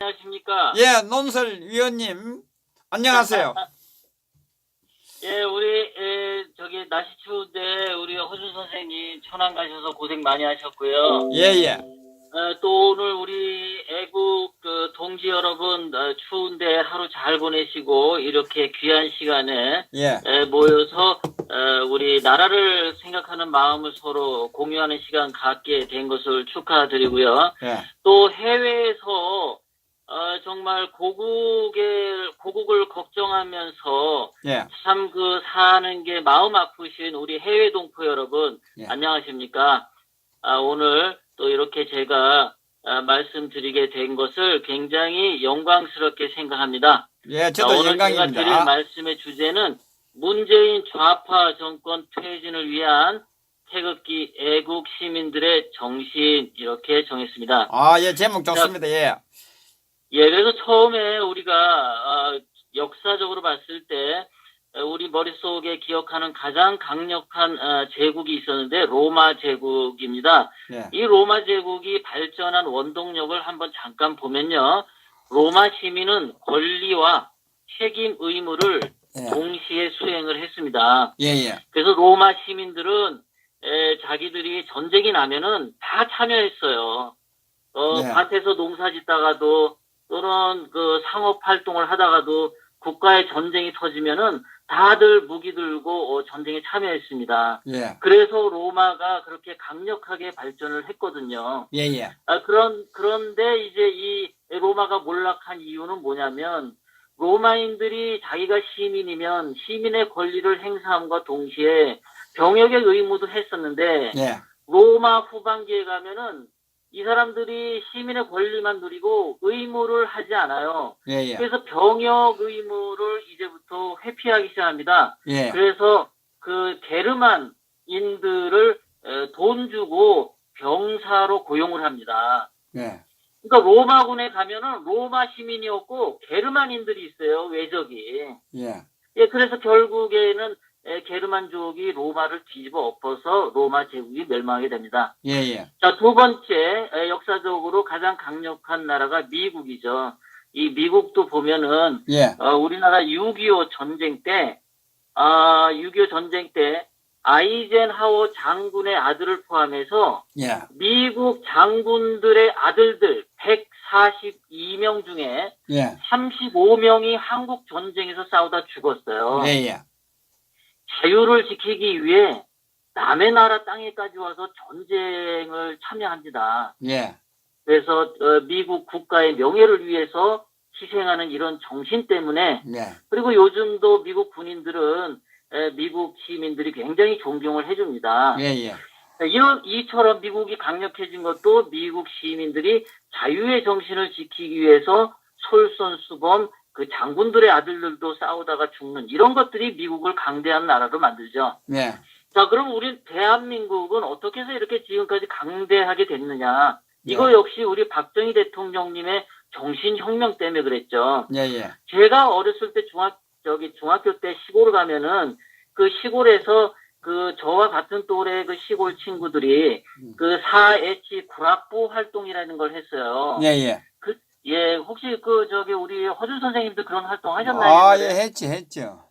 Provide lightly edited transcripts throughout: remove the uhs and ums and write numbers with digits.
안녕하십니까? 예, 논설 위원님, 안녕하세요. 예, 우리 저기 날씨 추운데 우리 허준 선생님 천안 가셔서 고생 많이 하셨고요. 예, 예. 또 오늘 우리 애국 그 동지 여러분 추운데 하루 잘 보내시고 이렇게 귀한 시간에 예. 모여서 우리 나라를 생각하는 마음을 서로 공유하는 시간 갖게 된 것을 축하드리고요. 예. 또 해외에서 정말 고국을 걱정하면서 예. 참 사는 게 마음 아프신 우리 해외 동포 여러분, 예. 안녕하십니까? 오늘 또 이렇게 제가 말씀드리게 된 것을 굉장히 영광스럽게 생각합니다. 예, 저도 오늘 영광입니다. 제가 드릴 말씀의 주제는 문재인 좌파 정권 퇴진을 위한 태극기 애국 시민들의 정신 이렇게 정했습니다. 예, 제목 좋습니다. 예. 예, 그래서 처음에 우리가 역사적으로 봤을 때 우리 머릿속에 기억하는 가장 강력한 제국이 있었는데 로마 제국입니다. 예. 이 로마 제국이 발전한 원동력을 한번 잠깐 보면요. 로마 시민은 권리와 책임 의무를 예. 동시에 수행을 했습니다. 예, 예. 그래서 로마 시민들은 자기들이 전쟁이 나면은 다 참여했어요. 예. 밭에서 농사 짓다가도 또는 상업 활동을 하다가도 국가의 전쟁이 터지면은 다들 무기 들고 전쟁에 참여했습니다. 예. 그래서 로마가 그렇게 강력하게 발전을 했거든요. 예, 예. 그런데 이제 이 로마가 몰락한 이유는 뭐냐면 로마인들이 자기가 시민이면 시민의 권리를 행사함과 동시에 병역의 의무도 했었는데 예. 로마 후반기에 가면은 이 사람들이 시민의 권리만 누리고 의무를 하지 않아요. 예, 예. 그래서 병역 의무를 이제부터 회피하기 시작합니다. 예. 그래서 게르만인들을 돈 주고 병사로 고용을 합니다. 예. 그러니까 로마군에 가면은 로마 시민이었고 게르만인들이 있어요. 외적이. 예. 예, 그래서 결국에는 게르만족이 로마를 뒤집어 엎어서 로마 제국이 멸망하게 됩니다. 예, 예. 자, 두 번째, 역사적으로 가장 강력한 나라가 미국이죠. 이 미국도 보면은, 예. 우리나라 6.25 전쟁 때, 6.25 전쟁 때, 아이젠하워 장군의 아들을 포함해서, 예. 미국 장군들의 아들들 142명 중에, 예. 35명이 한국 전쟁에서 싸우다 죽었어요. 예, 예. 자유를 지키기 위해 남의 나라 땅에까지 와서 전쟁을 참여합니다. 예. 그래서 미국 국가의 명예를 위해서 희생하는 이런 정신 때문에 예. 그리고 요즘도 미국 군인들은 미국 시민들이 굉장히 존경을 해줍니다. 예, 예. 이처럼 미국이 강력해진 것도 미국 시민들이 자유의 정신을 지키기 위해서 솔선수범 장군들의 아들들도 싸우다가 죽는 이런 것들이 미국을 강대한 나라로 만들죠. 예. 자, 그럼 우리 대한민국은 어떻게 해서 이렇게 지금까지 강대하게 됐느냐? 이거 네. 역시 우리 박정희 대통령님의 정신혁명 때문에 그랬죠. 예, 예. 제가 어렸을 때 중학교 때 시골을 가면은 그 시골에서 저와 같은 또래 시골 친구들이 4H 구락부 활동이라는 걸 했어요. 예, 예. 예, 혹시 우리 허준 선생님도 그런 활동 하셨나요? 예, 했죠.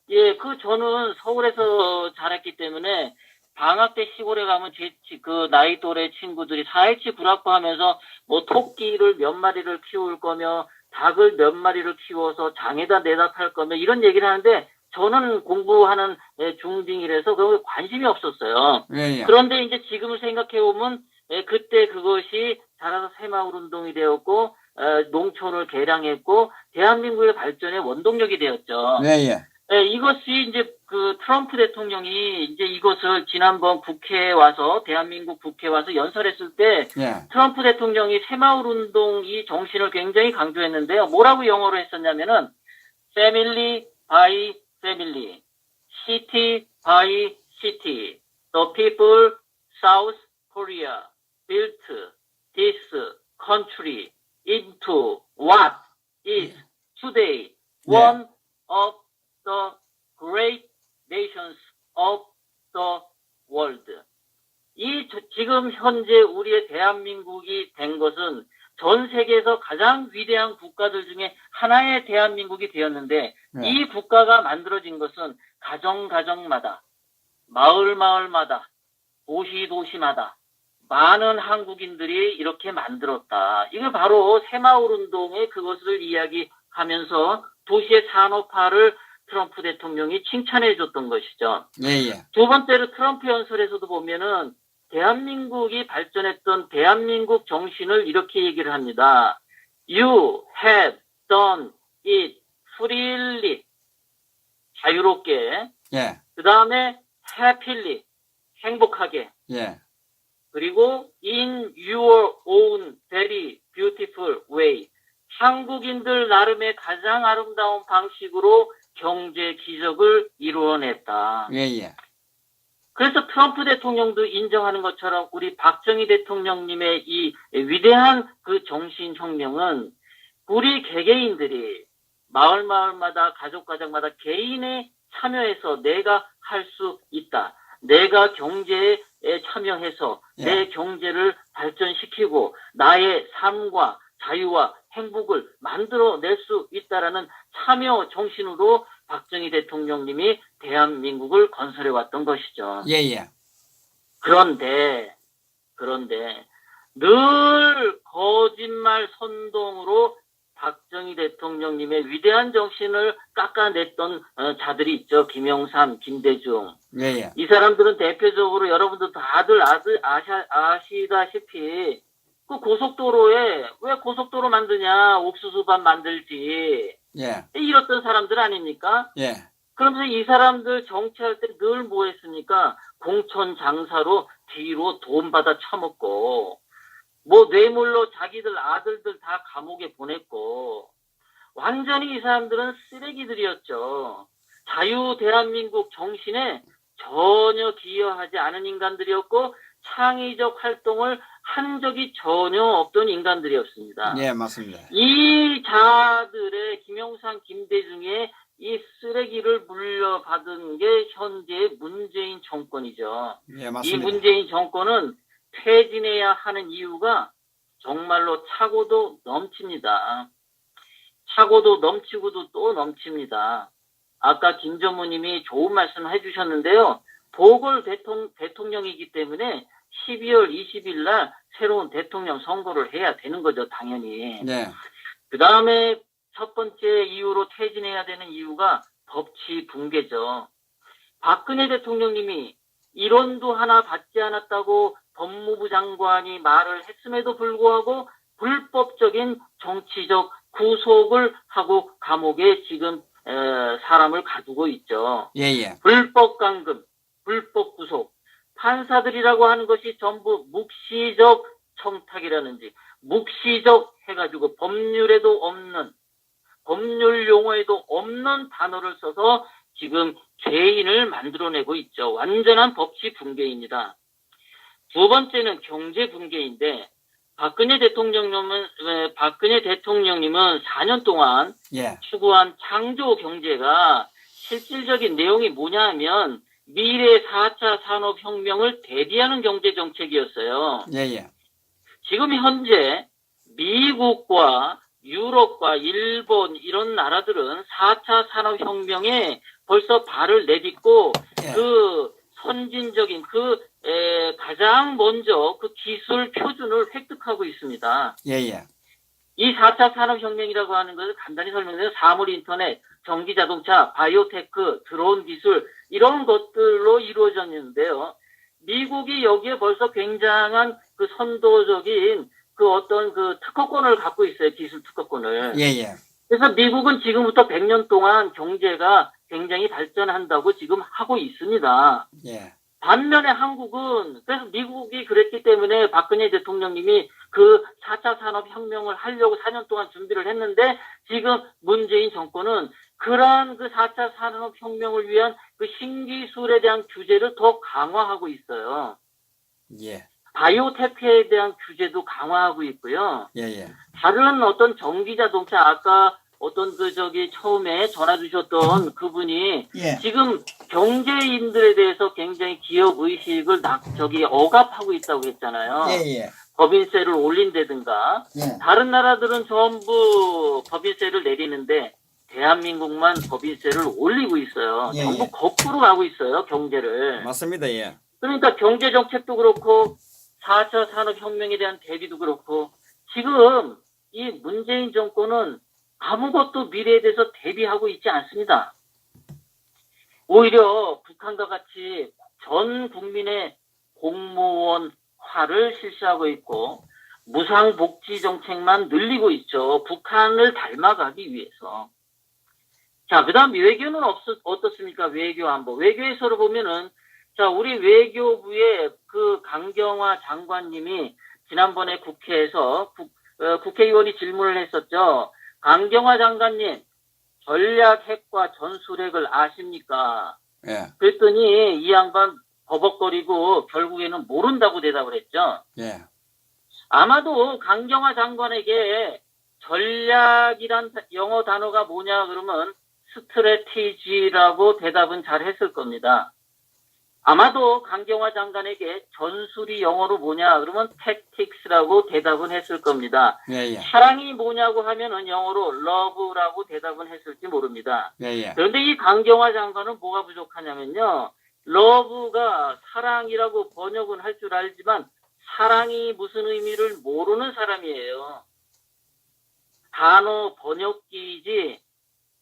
예, 저는 서울에서 자랐기 때문에 방학 때 시골에 가면 나이 또래 친구들이 4H 구락부 하면서 토끼를 몇 마리를 키울 거며 닭을 몇 마리를 키워서 장에다 내다 팔 거며 이런 얘기를 하는데 저는 공부하는 중딩이라서 그런 관심이 없었어요. 예, 예. 그런데 이제 지금을 생각해 보면 그때 그것이 자라서 새마을 운동이 되었고 농촌을 개량했고 대한민국의 발전의 원동력이 되었죠. 예, 예. 이것이 이제 트럼프 대통령이 이제 이것을 지난번 대한민국 국회에 와서 연설했을 때 예. 트럼프 대통령이 새마을 운동 이 정신을 굉장히 강조했는데요. 뭐라고 영어로 했었냐면은 family by family, city by city, the people South Korea built this country into what is today one of the great nations of the world. 지금 현재 우리의 대한민국이 된 것은 전 세계에서 가장 위대한 국가들 중에 하나의 대한민국이 되었는데 네. 이 국가가 만들어진 것은 가정마다, 마을마다, 도시마다 많은 한국인들이 이렇게 만들었다. 이게 바로 새마을운동의 그것을 이야기하면서 도시의 산업화를 트럼프 대통령이 칭찬해 줬던 것이죠. 예. 두 번째로 트럼프 연설에서도 보면은 대한민국이 발전했던 대한민국 정신을 이렇게 얘기를 합니다. You have done it freely. 자유롭게. 예. 그 다음에 happily. 행복하게. 예. 그리고 in your own very beautiful way. 한국인들 나름의 가장 아름다운 방식으로 경제 기적을 이루어냈다. 예. 그래서 트럼프 대통령도 인정하는 것처럼 우리 박정희 대통령님의 이 위대한 그 정신혁명은 우리 개개인들이 마을마다 가족마다 개인의 참여해서 내가 할 수 있다. 내가 경제에 참여해서 내 경제를 발전시키고 나의 삶과 자유와 행복을 만들어낼 수 있다라는 참여 정신으로 박정희 대통령님이 대한민국을 건설해 왔던 것이죠. 예. 그런데 늘 거짓말 선동으로 박정희 대통령님의 위대한 정신을 깎아냈던 자들이 있죠. 김영삼, 김대중. 예. 이 사람들은 대표적으로 여러분들 다들 아시다시피 그 고속도로에 왜 고속도로 만드냐, 옥수수밭 만들지. 예. 이랬던 사람들 아닙니까? 예. 그러면서 이 사람들 정치할 때 늘 뭐 했습니까? 공천 장사로 뒤로 돈 받아 처먹고, 뭐 뇌물로 자기들 아들들 다 감옥에 보냈고, 완전히 이 사람들은 쓰레기들이었죠. 자유 대한민국 정신에 전혀 기여하지 않은 인간들이었고, 창의적 활동을 한 적이 전혀 없던 인간들이었습니다. 예, 맞습니다. 이 자들의 김영삼, 김대중의 이 쓰레기를 물려받은 게 현재의 문재인 정권이죠. 예, 맞습니다. 이 문재인 정권은 퇴진해야 하는 이유가 정말로 차고도 넘칩니다. 차고도 넘치고도 또 넘칩니다. 아까 김정우님이 좋은 말씀 해주셨는데요. 보궐 대통령이기 때문에 12월 20일 날 새로운 대통령 선거를 해야 되는 거죠, 당연히. 네. 그 다음에 첫 번째 이유로 퇴진해야 되는 이유가 법치 붕괴죠. 박근혜 대통령님이 일원도 하나 받지 않았다고 법무부 장관이 말을 했음에도 불구하고 불법적인 정치적 구속을 하고 감옥에 지금 사람을 가두고 있죠. 예. 불법 감금, 불법 구속. 판사들이라고 하는 것이 전부 묵시적 청탁이라는지 묵시적 해가지고 법률에도 없는, 법률 용어에도 없는 단어를 써서 지금 죄인을 만들어내고 있죠. 완전한 법치 붕괴입니다. 두 번째는 경제 붕괴인데 박근혜 대통령님은 4년 동안 예. 추구한 창조 경제가 실질적인 내용이 뭐냐면 미래 4차 산업혁명을 대비하는 경제정책이었어요. 예. 지금 현재 미국과 유럽과 일본 이런 나라들은 4차 산업혁명에 벌써 발을 내딛고 예. 그 선진적인 가장 먼저 그 기술 표준을 획득하고 있습니다. 예. 이 4차 산업혁명이라고 하는 것을 간단히 설명드리면 사물인터넷, 전기자동차, 바이오테크, 드론 기술 이런 것들로 이루어졌는데요. 미국이 여기에 벌써 굉장한 그 선도적인 그 어떤 그 특허권을 갖고 있어요. 기술 특허권을. 예. 그래서 미국은 지금부터 100년 동안 경제가 굉장히 발전한다고 지금 하고 있습니다. 예. 반면에 한국은 그래서 미국이 그랬기 때문에 박근혜 대통령님이 그 4차 산업혁명을 하려고 4년 동안 준비를 했는데 지금 문재인 정권은 그러한 그 4차 산업혁명을 위한 그 신기술에 대한 규제를 더 강화하고 있어요. 예. 바이오테크에 대한 규제도 강화하고 있고요. 예. 다른 어떤 전기자동차 아까 어떤 처음에 전화 주셨던 그분이 예. 지금 경제인들에 대해서 굉장히 기업 의식을 억압하고 있다고 했잖아요. 예. 법인세를 올린다든가 예. 다른 나라들은 전부 법인세를 내리는데 대한민국만 법인세를 올리고 있어요. 예, 전부 예. 거꾸로 가고 있어요. 경제를. 맞습니다. 예. 그러니까 경제 정책도 그렇고 4차 산업혁명에 대한 대비도 그렇고 지금 이 문재인 정권은 아무것도 미래에 대해서 대비하고 있지 않습니다. 오히려 북한과 같이 전 국민의 공무원화를 실시하고 있고 무상복지 정책만 늘리고 있죠. 북한을 닮아가기 위해서. 자, 그 다음 외교는 어떻습니까? 외교 안보. 외교에서로 보면은 자, 우리 외교부의 그 강경화 장관님이 지난번에 국회에서 국회의원이 질문을 했었죠. 강경화 장관님, 전략 핵과 전술핵을 아십니까? 예. 그랬더니 이 양반 버벅거리고 결국에는 모른다고 대답을 했죠. 예. 아마도 강경화 장관에게 전략이란 영어 단어가 뭐냐 그러면 스트래티지라고 대답은 잘 했을 겁니다. 아마도 강경화 장관에게 전술이 영어로 뭐냐 그러면 택틱스라고 대답은 했을 겁니다. 예, 예. 사랑이 뭐냐고 하면은 영어로 love라고 대답은 했을지 모릅니다. 예, 예. 그런데 이 강경화 장관은 뭐가 부족하냐면요. love가 사랑이라고 번역은 할 줄 알지만 사랑이 무슨 의미를 모르는 사람이에요. 단어 번역기이지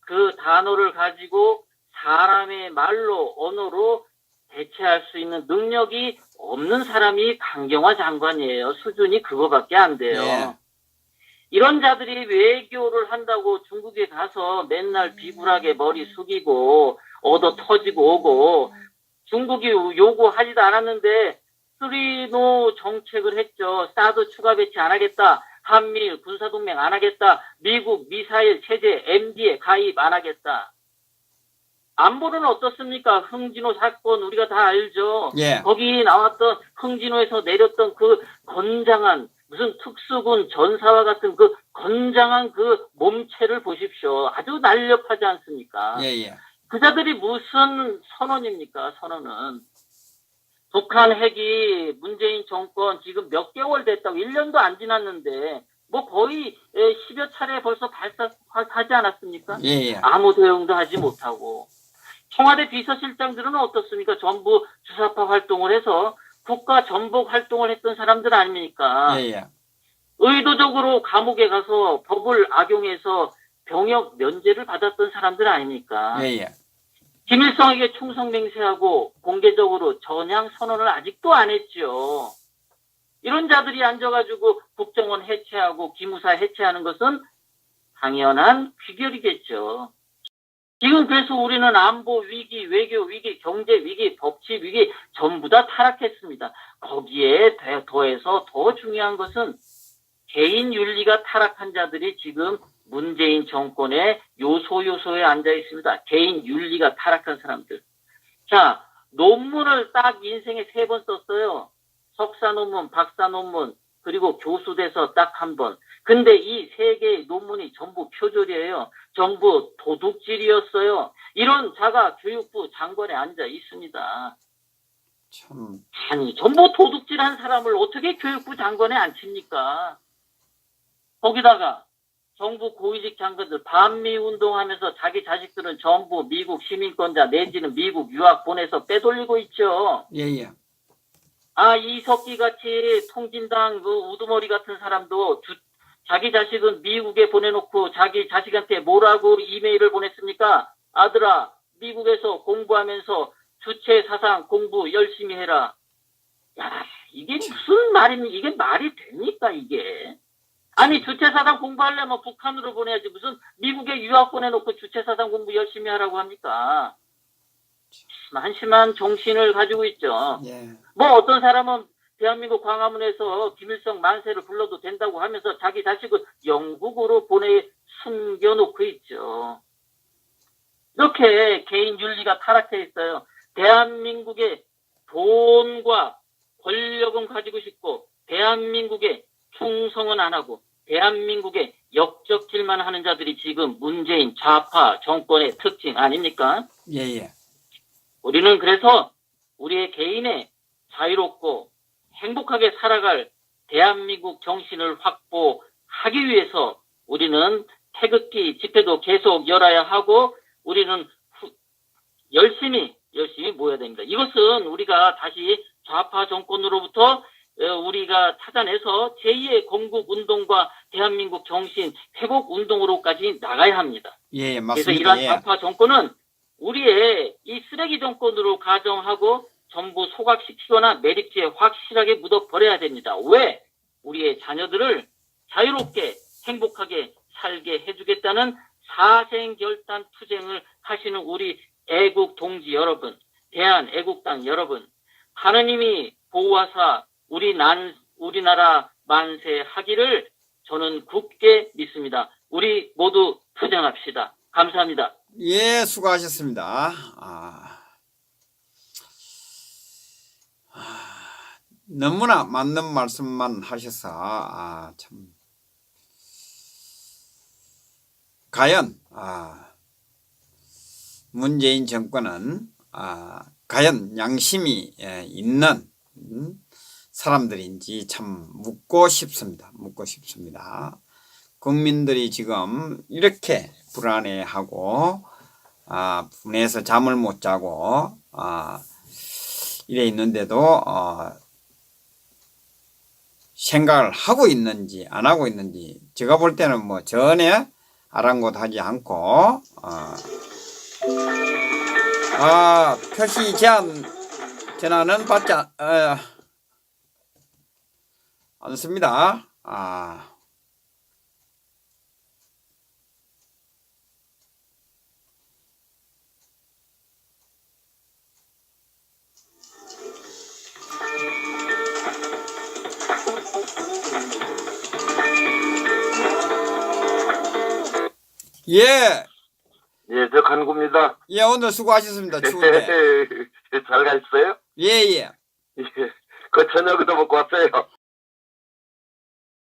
그 단어를 가지고 사람의 말로 언어로 대체할 수 있는 능력이 없는 사람이 강경화 장관이에요. 수준이 그거밖에 안 돼요. 예. 이런 자들이 외교를 한다고 중국에 가서 맨날 비굴하게 머리 숙이고 얻어 터지고 오고 중국이 요구하지도 않았는데 쓰리노 정책을 했죠. 사드 추가 배치 안 하겠다. 한미일 군사동맹 안 하겠다. 미국 미사일 체제 MD에 가입 안 하겠다. 안보는 어떻습니까? 흥진호 사건 우리가 다 알죠. 예. 거기 나왔던 흥진호에서 내렸던 그 건장한 무슨 특수군 전사와 같은 그 건장한 그 몸체를 보십시오. 아주 날렵하지 않습니까? 예, 예. 그자들이 무슨 선언입니까? 선언은. 북한 핵이 문재인 정권 지금 몇 개월 됐다고 1년도 안 지났는데 뭐 거의 10여 차례 벌써 발사하지 않았습니까? 예, 예. 아무 대응도 하지 못하고. 청와대 비서실장들은 어떻습니까? 전부 주사파 활동을 해서 국가 전복 활동을 했던 사람들 아닙니까? 예, 예. 의도적으로 감옥에 가서 법을 악용해서 병역 면제를 받았던 사람들 아닙니까? 예, 예. 김일성에게 충성 맹세하고 공개적으로 전향 선언을 아직도 안 했죠. 이런 자들이 앉아가지고 국정원 해체하고 기무사 해체하는 것은 당연한 귀결이겠죠. 지금 그래서 우리는 안보 위기, 외교 위기, 경제 위기, 법치 위기 전부 다 타락했습니다. 거기에 더해서 더 중요한 것은 개인 윤리가 타락한 자들이 지금 문재인 정권의 요소에 앉아 있습니다. 개인 윤리가 타락한 사람들. 자, 논문을 딱 인생에 3번 썼어요. 석사 논문, 박사 논문, 그리고 교수돼서 딱 1번. 근데 이 3개의 논문이 전부 표절이에요. 전부 도둑질이었어요. 이런 자가 교육부 장관에 앉아 있습니다. 참. 아니, 전부 도둑질한 사람을 어떻게 교육부 장관에 앉힙니까? 거기다가 정부 고위직 장관들 반미 운동하면서 자기 자식들은 전부 미국 시민권자 내지는 미국 유학 보내서 빼돌리고 있죠. 예, 예. 아, 이석기 같이 통진당 그 우두머리 같은 사람도 자기 자식은 미국에 보내놓고 자기 자식한테 뭐라고 이메일을 보냈습니까? 아들아, 미국에서 공부하면서 주체 사상 공부 열심히 해라. 야, 이게 무슨 말입니까? 이게 말이 됩니까, 이게? 아니, 주체사상 공부하려면 북한으로 보내야지. 무슨 미국에 유학 보내놓고 주체사상 공부 열심히 하라고 합니까? 한심한 정신을 가지고 있죠. 예. 뭐 어떤 사람은 대한민국 광화문에서 김일성 만세를 불러도 된다고 하면서 자기 자식을 영국으로 숨겨놓고 있죠. 이렇게 개인 윤리가 타락해 있어요. 대한민국의 돈과 권력은 가지고 싶고 대한민국의 충성은 안 하고 대한민국의 역적질만 하는 자들이 지금 문재인 좌파 정권의 특징 아닙니까? 예, 예. 우리는 그래서 우리의 개인의 자유롭고 행복하게 살아갈 대한민국 정신을 확보하기 위해서 우리는 태극기 집회도 계속 열어야 하고 우리는 열심히 모여야 됩니다. 이것은 우리가 다시 좌파 정권으로부터 우리가 찾아내서 제2의 건국운동과 대한민국 정신 회복운동으로까지 나가야 합니다. 예, 그래서 맞습니다. 이러한 예. 좌파 정권은 우리의 이 쓰레기 정권으로 가정하고 전부 소각시키거나 매립지에 확실하게 묻어버려야 됩니다. 왜? 우리의 자녀들을 자유롭게 행복하게 살게 해주겠다는 사생결단 투쟁을 하시는 우리 애국 동지 여러분, 대한애국당 여러분, 하느님이 보호하사 우리나라 만세하기를 저는 굳게 믿습니다. 우리 모두 투쟁합시다. 감사합니다. 예, 수고하셨습니다. 너무나 맞는 말씀만 하셔서 참 과연 문재인 정권은 과연 양심이 있는 사람들인지 참 묻고 싶습니다. 국민들이 지금 이렇게 불안해하고 분해서 잠을 못 자고 이래 있는데도 생각을 하고 있는지 안 하고 있는지 제가 볼 때는 뭐 전혀 아랑곳하지 않고 표시 제한 전화는 받지 않습니다. 예. 예, 저 간구입니다. 예, 오늘 수고하셨습니다. 추운데. 잘 가셨어요? 예. 예, 그 저녁도 먹고 왔어요.